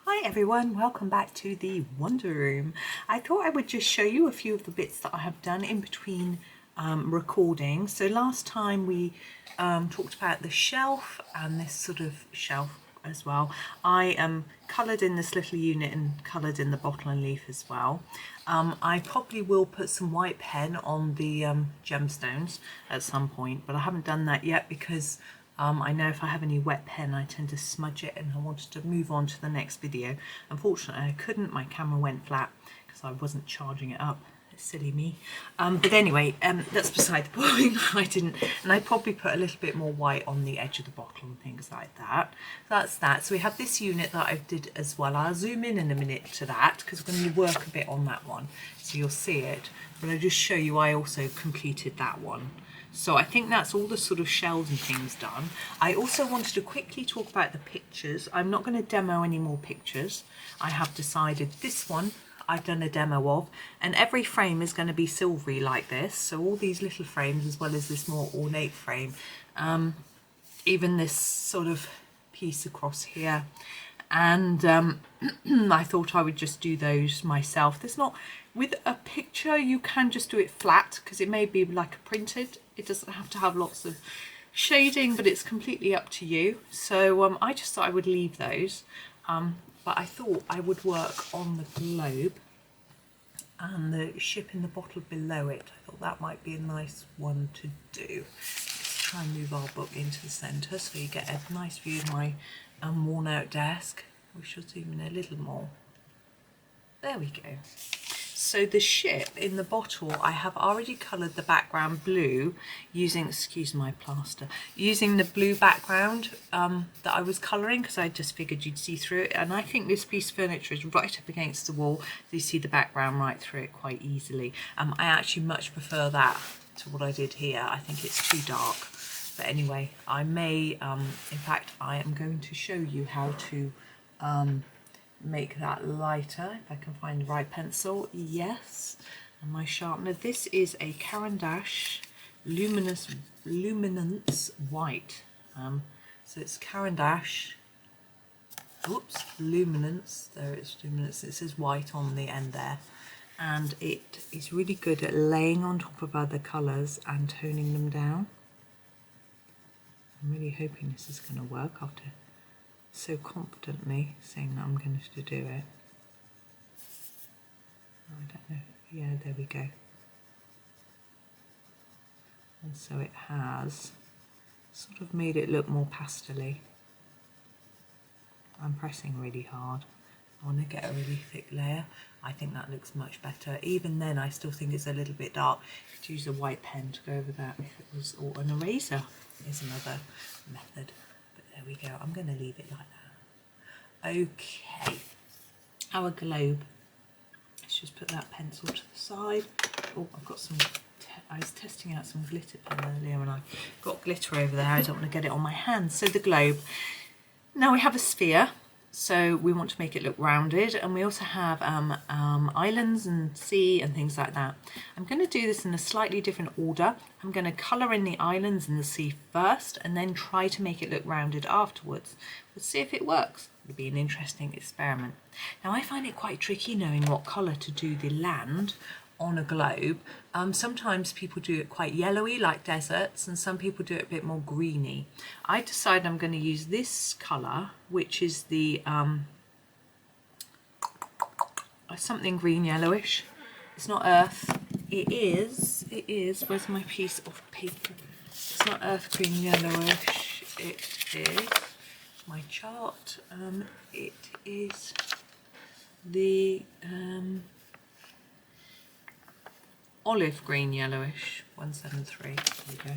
Hi everyone, welcome back to the Wonder Room. I thought I would just show you a few of the bits that I have done in between recording. So last time we talked about the shelf and this sort of shelf as well. I coloured in this little unit and coloured in the bottle and leaf as well. I probably will put some white pen on the gemstones at some point, but I haven't done that yet because I know if I have any wet pen I tend to smudge it, and I wanted to move on to the next video. Unfortunately I couldn't, my camera went flat because I wasn't charging it up. Silly me. But anyway, that's beside the point. I didn't, and I probably put a little bit more white on the edge of the bottle and things like that. That's that. So we have this unit that I did as well. I'll zoom in a minute to that because we're going to work a bit on that one so you'll see it, but I'll just show you I also completed that one. So I think that's all the sort of shells and things done. I also wanted to quickly talk about the pictures. I'm not going to demo any more pictures. I have decided this one I've done a demo of, and every frame is going to be silvery like this. So all these little frames as well as this more ornate frame, even this sort of piece across here. And I thought I would just do those myself. There's not, with a picture you can just do it flat because it may be like a printed. It doesn't have to have lots of shading, but it's completely up to you. So I just thought I would leave those. But I thought I would work on the globe and the ship in the bottle below it. I thought that might be a nice one to do. Let's try and move our book into the centre so you get a nice view of my worn out desk. We should zoom in a little more. There we go. So the ship in the bottle, I have already coloured the background blue using, excuse my plaster, using the blue background that I was colouring because I just figured you'd see through it. And I think this piece of furniture is right up against the wall, so you see the background right through it quite easily. I actually much prefer that to what I did here. I think it's too dark. But anyway, I may, in fact, I am going to show you how to make that lighter if I can find the right pencil. Yes, and my sharpener. This is a Caran d'Ache luminance white. So it's Caran d'Ache. Oops, luminance. There it's luminance. It says white on the end there, and it is really good at laying on top of other colours and toning them down. I'm really hoping this is going to work after so confidently saying that I'm going to do it. I don't know. Yeah, there we go. And so it has sort of made it look more pastel-y. I'm pressing really hard. I want to get a really thick layer. I think that looks much better. Even then I still think it's a little bit dark. You could use a white pen to go over that if it was, or an eraser is another method. But there we go. I'm going to leave it like that. Okay, our globe. Let's just put that pencil to the side. Oh, I've got some, I was testing out some glitter pen earlier and I got glitter over there. I don't want to get it on my hands. So the globe. Now we have a sphere. So we want to make it look rounded, and we also have islands and sea and things like that. I'm going to do this in a slightly different order. I'm going to colour in the islands and the sea first and then try to make it look rounded afterwards. Let's see if it works. It'll be an interesting experiment. Now I find it quite tricky knowing what colour to do the land on a globe. Sometimes people do it quite yellowy like deserts, and some people do it a bit more greeny. I decided I'm going to use this colour, which is the something green yellowish. It's not earth. It is, where's my piece of paper? It's not earth green yellowish. It is my chart. It is the olive green yellowish 173. There we go.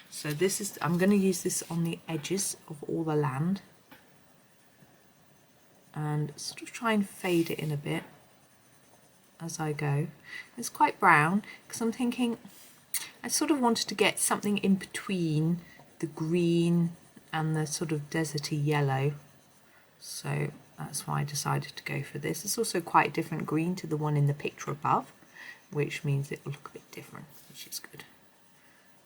So this is, I'm going to use this on the edges of all the land and sort of try and fade it in a bit as I go. It's quite brown because I'm thinking I sort of wanted to get something in between the green and the sort of deserty yellow, so that's why I decided to go for this. It's also quite a different green to the one in the picture above, which means it will look a bit different, which is good.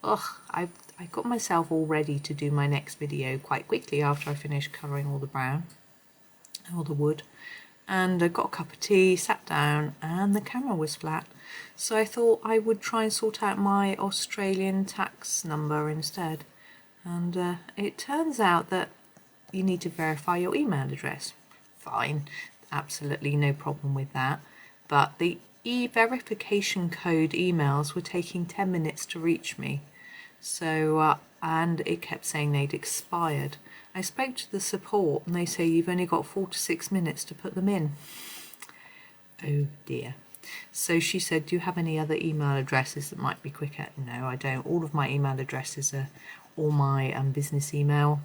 Oh, I got myself all ready to do my next video quite quickly after I finished colouring all the brown. or the wood, and I got a cup of tea, sat down, and the camera was flat. So I thought I would try and sort out my Australian tax number instead. And it turns out that you need to verify your email address. Fine, absolutely no problem with that. But the e-verification code emails were taking 10 minutes to reach me. So, and it kept saying they'd expired. I spoke to the support and they say you've only got 4 to 6 minutes to put them in. Oh dear. So she said, do you have any other email addresses that might be quicker? No, I don't. All of my email addresses are all my business email.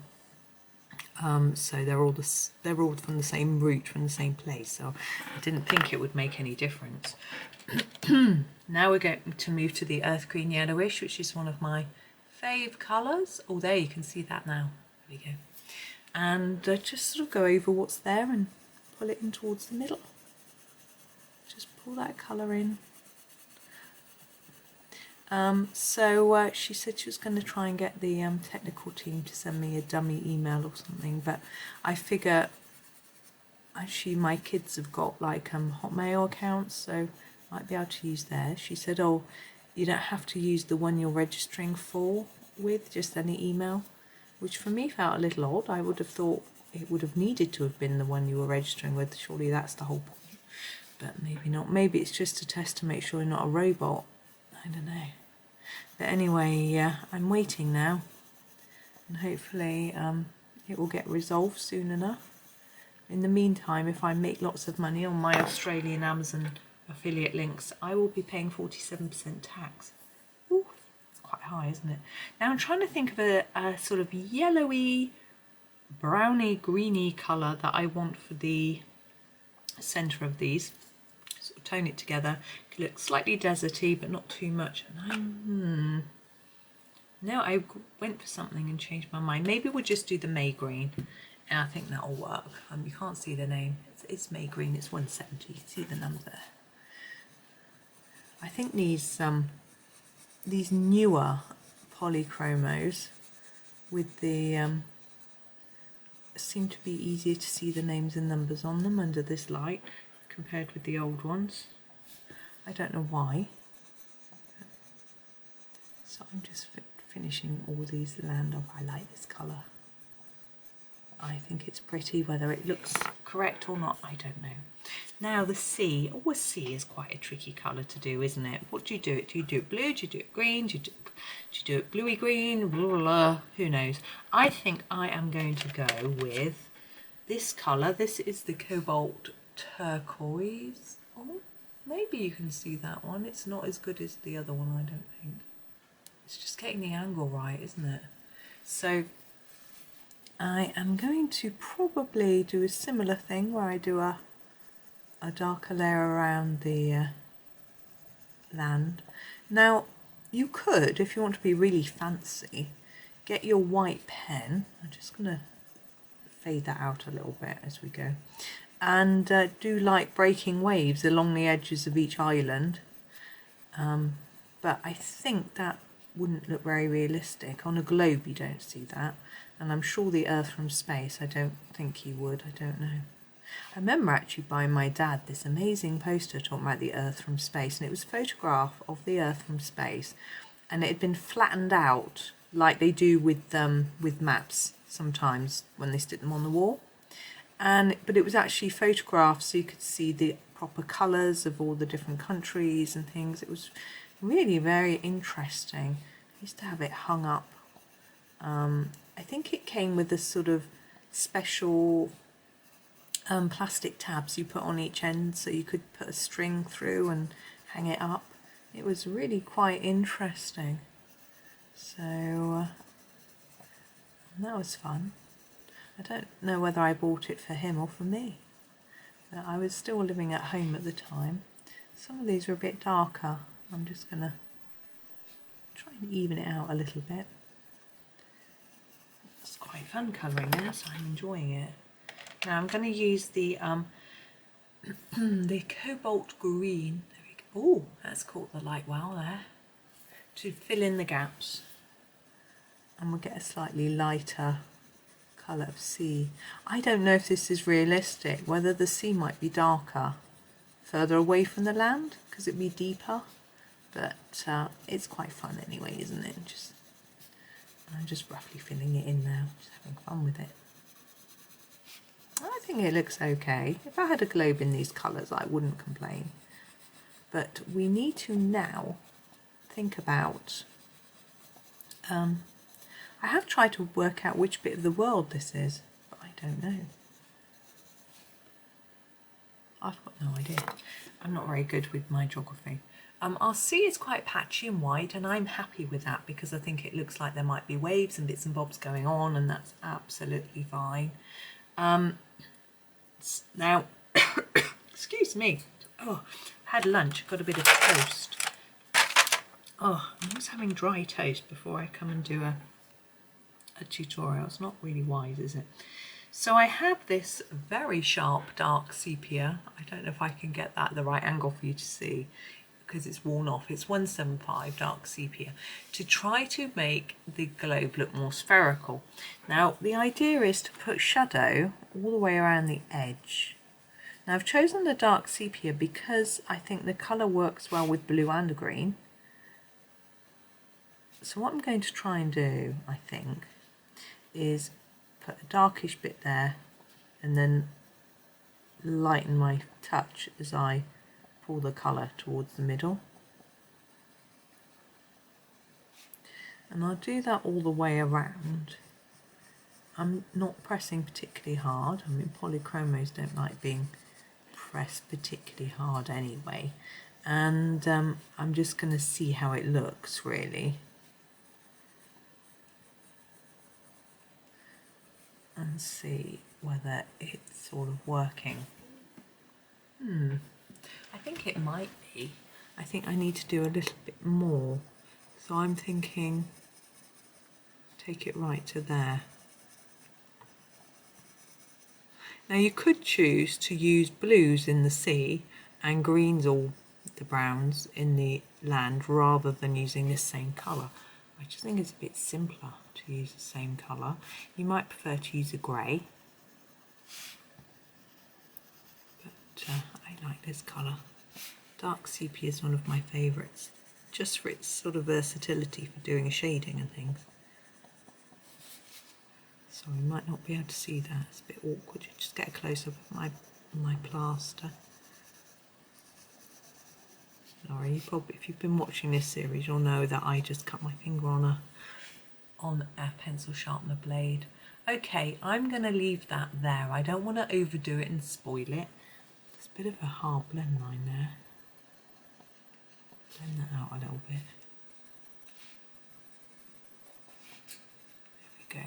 So they're all from the same root, from the same place. So I didn't think it would make any difference. Now we're going to move to the Earth Green Yellowish, which is one of my fave colours. Oh, there you can see that now. There we go. And just sort of go over what's there and pull it in towards the middle. Just pull that colour in. So she said she was going to try and get the technical team to send me a dummy email or something, but I figure actually my kids have got like Hotmail accounts, so I might be able to use theirs. She said, oh, you don't have to use the one you're registering for with, just any email, which for me felt a little odd. I would have thought it would have needed to have been the one you were registering with. Surely that's the whole point, but maybe not. Maybe it's just a test to make sure you're not a robot. I don't know. But anyway, I'm waiting now, and hopefully it will get resolved soon enough. In the meantime, if I make lots of money on my Australian Amazon affiliate links, I will be paying 47% tax. Ooh, it's quite high, isn't it? Now I'm trying to think of a sort of yellowy, browny, greeny colour that I want for the centre of these. Sort of tone it together. It looks slightly deserty, but not too much. And now I went for something and changed my mind. Maybe we'll just do the May green, and I think that'll work. You can't see the name. It's May green. It's 170. You can see the number there. I think these newer polychromos with the seem to be easier to see the names and numbers on them under this light compared with the old ones. I don't know why. So I'm just finishing all these land off. I like this colour. I think it's pretty. Whether it looks correct or not, I don't know. Now the sea. Oh, a sea is quite a tricky colour to do, isn't it? What do? Do you do it blue? Do you do it green? Do you do it bluey green? Blah, blah, blah. Who knows? I think I am going to go with this colour. This is the Cobalt Turquoise. Oh, maybe you can see that one. It's not as good as the other one, I don't think. It's just getting the angle right, isn't it? So I am going to probably do a similar thing where I do a darker layer around the land. Now you could, if you want to be really fancy, get your white pen. I'm just going to fade that out a little bit as we go, and do like breaking waves along the edges of each island, but I think that wouldn't look very realistic. On a globe you don't see that, and I'm sure the Earth from space, I don't think you would. I don't know. I remember actually buying my dad this amazing poster talking about the Earth from space, and it was a photograph of the Earth from space, and it had been flattened out like they do with maps sometimes when they stick them on the wall. But it was actually photographed so you could see the proper colours of all the different countries and things. It was really very interesting. I used to have it hung up. I think it came with a sort of special plastic tabs you put on each end, so you could put a string through and hang it up. It was really quite interesting. So that was fun. I don't know whether I bought it for him or for me. But I was still living at home at the time. Some of these are a bit darker. I'm just going to try and even it out a little bit. It's quite fun colouring this. I'm enjoying it. Now I'm going to use the the Cobalt Green. There we go. Oh, that's caught the light well there. To fill in the gaps. And we'll get a slightly lighter colour of sea. I don't know if this is realistic, whether the sea might be darker further away from the land because it'd be deeper, but it's quite fun anyway, isn't it? I'm just roughly filling it in now, just having fun with it. I think it looks okay. If I had a globe in these colours, I wouldn't complain. But we need to now think about, I have tried to work out which bit of the world this is, but I don't know. I've got no idea. I'm not very good with my geography. Our sea is quite patchy and white, and I'm happy with that because I think it looks like there might be waves and bits and bobs going on, and that's absolutely fine. Now, excuse me. Oh, had lunch, got a bit of toast. Oh, I'm always having dry toast before I come and do a tutorial. It's not really wise, is it? So I have this very sharp dark sepia. I don't know if I can get that at the right angle for you to see because it's worn off. It's 175 dark sepia to try to make the globe look more spherical. Now the idea is to put shadow all the way around the edge. Now I've chosen the dark sepia because I think the colour works well with blue and green. So what I'm going to try and do, I think, is put a darkish bit there and then lighten my touch as I pull the colour towards the middle. And I'll do that all the way around. I'm not pressing particularly hard. I mean, polychromos don't like being pressed particularly hard anyway. And I'm just going to see how it looks really. And see whether it's sort of working. I think it might be. I think I need to do a little bit more. So I'm thinking, take it right to there. Now you could choose to use blues in the sea and greens or the browns in the land rather than using this same colour. I just think it's a bit simpler to use the same colour. You might prefer to use a grey, but I like this colour. Dark sepia is one of my favourites, just for its sort of versatility for doing a shading and things. So you might not be able to see that, it's a bit awkward. You just get a close-up of my plaster. Sorry, probably if you've been watching this series you'll know that I just cut my finger on a pencil sharpener blade. Okay, I'm going to leave that there. I don't want to overdo it and spoil it. There's a bit of a hard blend line there. Blend that out a little bit. There we go.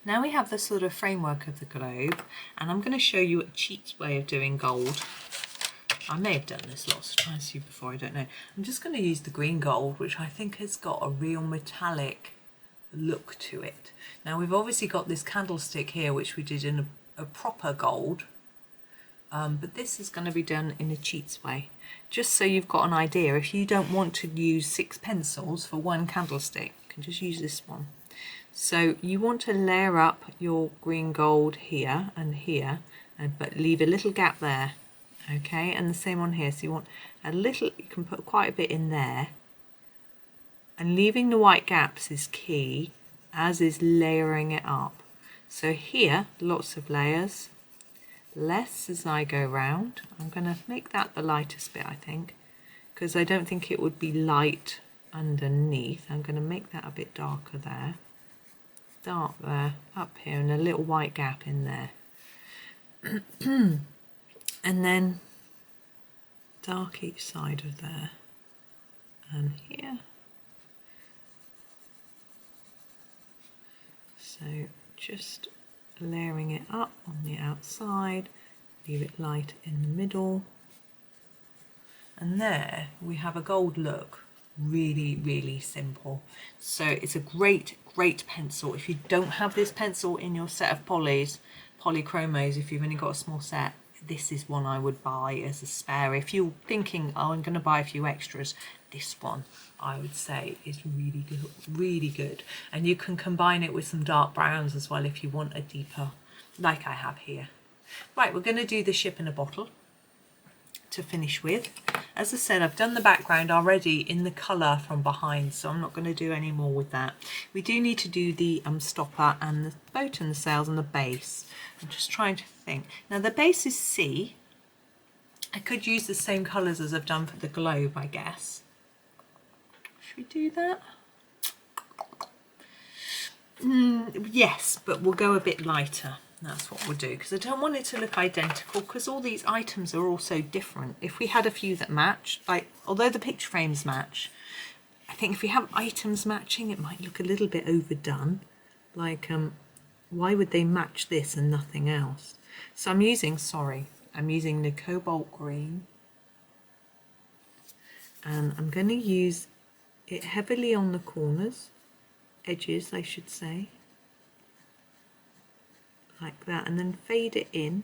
Now we have the sort of framework of the globe, and I'm going to show you a cheat way of doing gold. I may have done this lots of times before, I don't know. I'm just going to use the green gold, which I think has got a real metallic look to it. Now we've obviously got this candlestick here, which we did in a proper gold, but this is going to be done in a cheats way. Just so you've got an idea, if you don't want to use 6 pencils for one candlestick, you can just use this one. So you want to layer up your green gold here and here, but leave a little gap there. Okay, and the same on here. So you want a little, you can put quite a bit in there, and leaving the white gaps is key, as is layering it up. So here, lots of layers, less as I go round. I'm going to make that the lightest bit, I think, because I don't think it would be light underneath. I'm going to make that a bit darker there, dark there, up here, and a little white gap in there. And then dark each side of there and here. So just layering it up on the outside, leave it light in the middle. And there we have a gold look. Really, really simple. So it's a great pencil. If you don't have this pencil in your set of polychromos, if you've only got a small set, this is one I would buy as a spare. If you're thinking, oh, I'm going to buy a few extras, this one, I would say, is really good, really good. And you can combine it with some dark browns as well if you want a deeper, like I have here. Right, we're going to do the ship in a bottle to finish with. As I said, I've done the background already in the colour from behind, so I'm not going to do any more with that. We do need to do the stopper and the boat and the sails and the base. I'm just trying to think. Now the base is sea. I could use the same colours as I've done for the globe, I guess. Should we do that? Yes, but we'll go a bit lighter. That's what we'll do, because I don't want it to look identical, because all these items are also different. If we had a few that match, like, although the picture frames match, I think if we have items matching, it might look a little bit overdone. Like, why would they match this and nothing else? So I'm using the Cobalt Green, and I'm going to use it heavily on the corners, edges I should say, like that, and then fade it in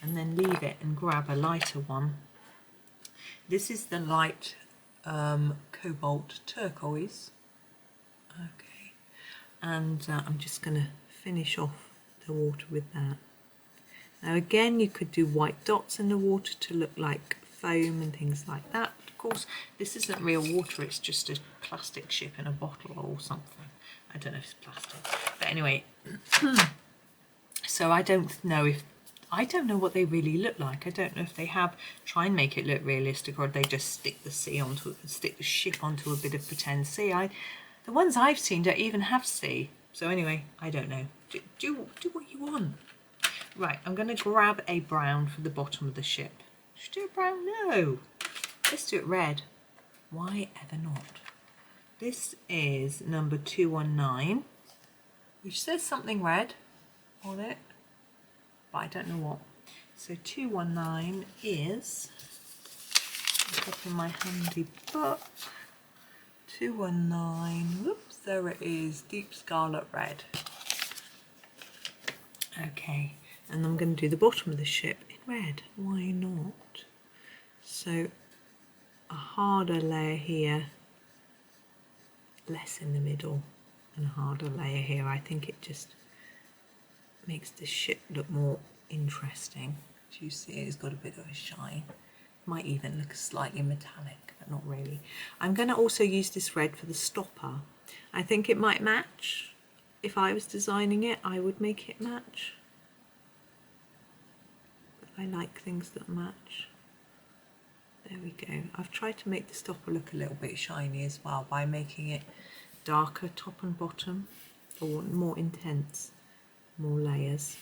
and then leave it and grab a lighter one. This is the light Cobalt Turquoise. Okay, and I'm just going to finish off the water with that. Now again, you could do white dots in the water to look like foam and things like that. But of course, this isn't real water, it's just a plastic ship in a bottle or something. I don't know if it's plastic, but anyway. So I don't know what they really look like. I don't know if they try and make it look realistic, or they just stick the ship onto a bit of pretend sea. The ones I've seen don't even have sea. So anyway, I don't know. Do what you want. Right, I'm going to grab a brown for the bottom of the ship. Should we do a brown? No. Let's do it red. Why ever not? This is number 219, which says something red on it, but I don't know what. So 219 is, up in my handy book, 219, whoops, there it is, Deep Scarlet Red. Okay, and I'm going to do the bottom of the ship in red. Why not? So a harder layer here, less in the middle, and a harder layer here. I think it just makes the ship look more interesting. Do you see it's got a bit of a shine? Might even look slightly metallic, but not really. I'm going to also use this red for the stopper. I think it might match. If I was designing it, I would make it match. But I like things that match. There we go. I've tried to make the stopper look a little bit shiny as well by making it darker top and bottom, or more intense, more layers.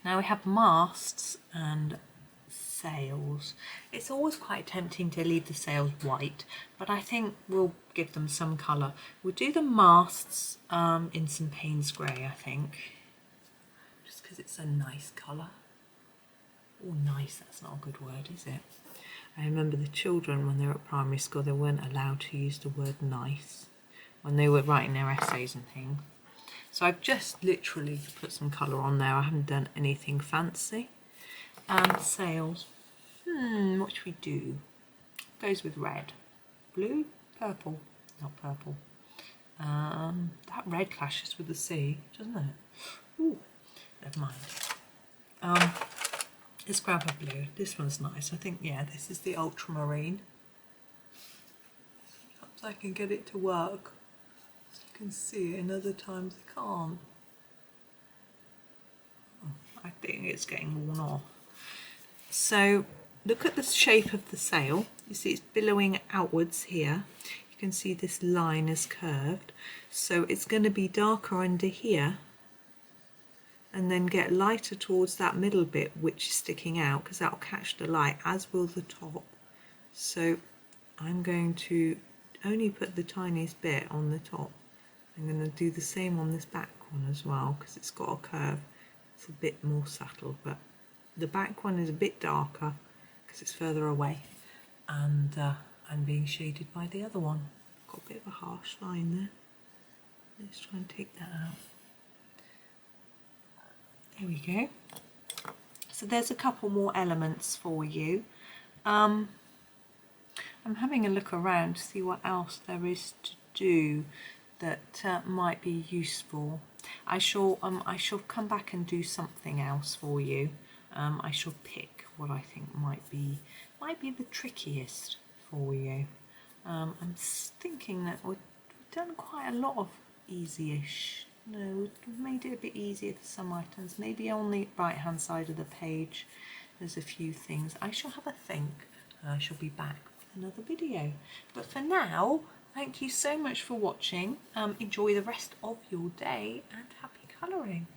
Now we have masts and sails. It's always quite tempting to leave the sails white, but I think we'll give them some colour. We'll do the masts in some Paynes Grey, I think, just because it's a nice colour. Oh, nice, that's not a good word, is it? I remember the children, when they were at primary school, they weren't allowed to use the word nice when they were writing their essays and things. So I've just literally put some colour on there. I haven't done anything fancy. And sails. What should we do? Goes with red. Blue? Purple? Not purple. That red clashes with the sea, doesn't it? Ooh, never mind. Let's grab a blue. This one's nice. I think, yeah, this is the Ultramarine. Perhaps I can get it to work. So you can see it, and other times I can't. I think it's getting worn off. So look at the shape of the sail. You see it's billowing outwards here. You can see this line is curved. So it's going to be darker under here and then get lighter towards that middle bit which is sticking out, because that will catch the light, as will the top. So I'm going to only put the tiniest bit on the top. I'm going to do the same on this back one as well, because it's got a curve. It's a bit more subtle, but the back one is a bit darker because it's further away, and being shaded by the other one. Got a bit of a harsh line there. Let's try and take that out. There we go. So there's a couple more elements for you. I'm having a look around to see what else there is to do that might be useful. I shall come back and do something else for you. I shall pick what I think might be the trickiest for you. I'm thinking that we've done quite a lot of easy-ish. No, we've made it a bit easier for some items. Maybe on the right hand side of the page there's a few things. I shall have a think. I shall be back with another video. But for now, thank you so much for watching. Enjoy the rest of your day and happy colouring.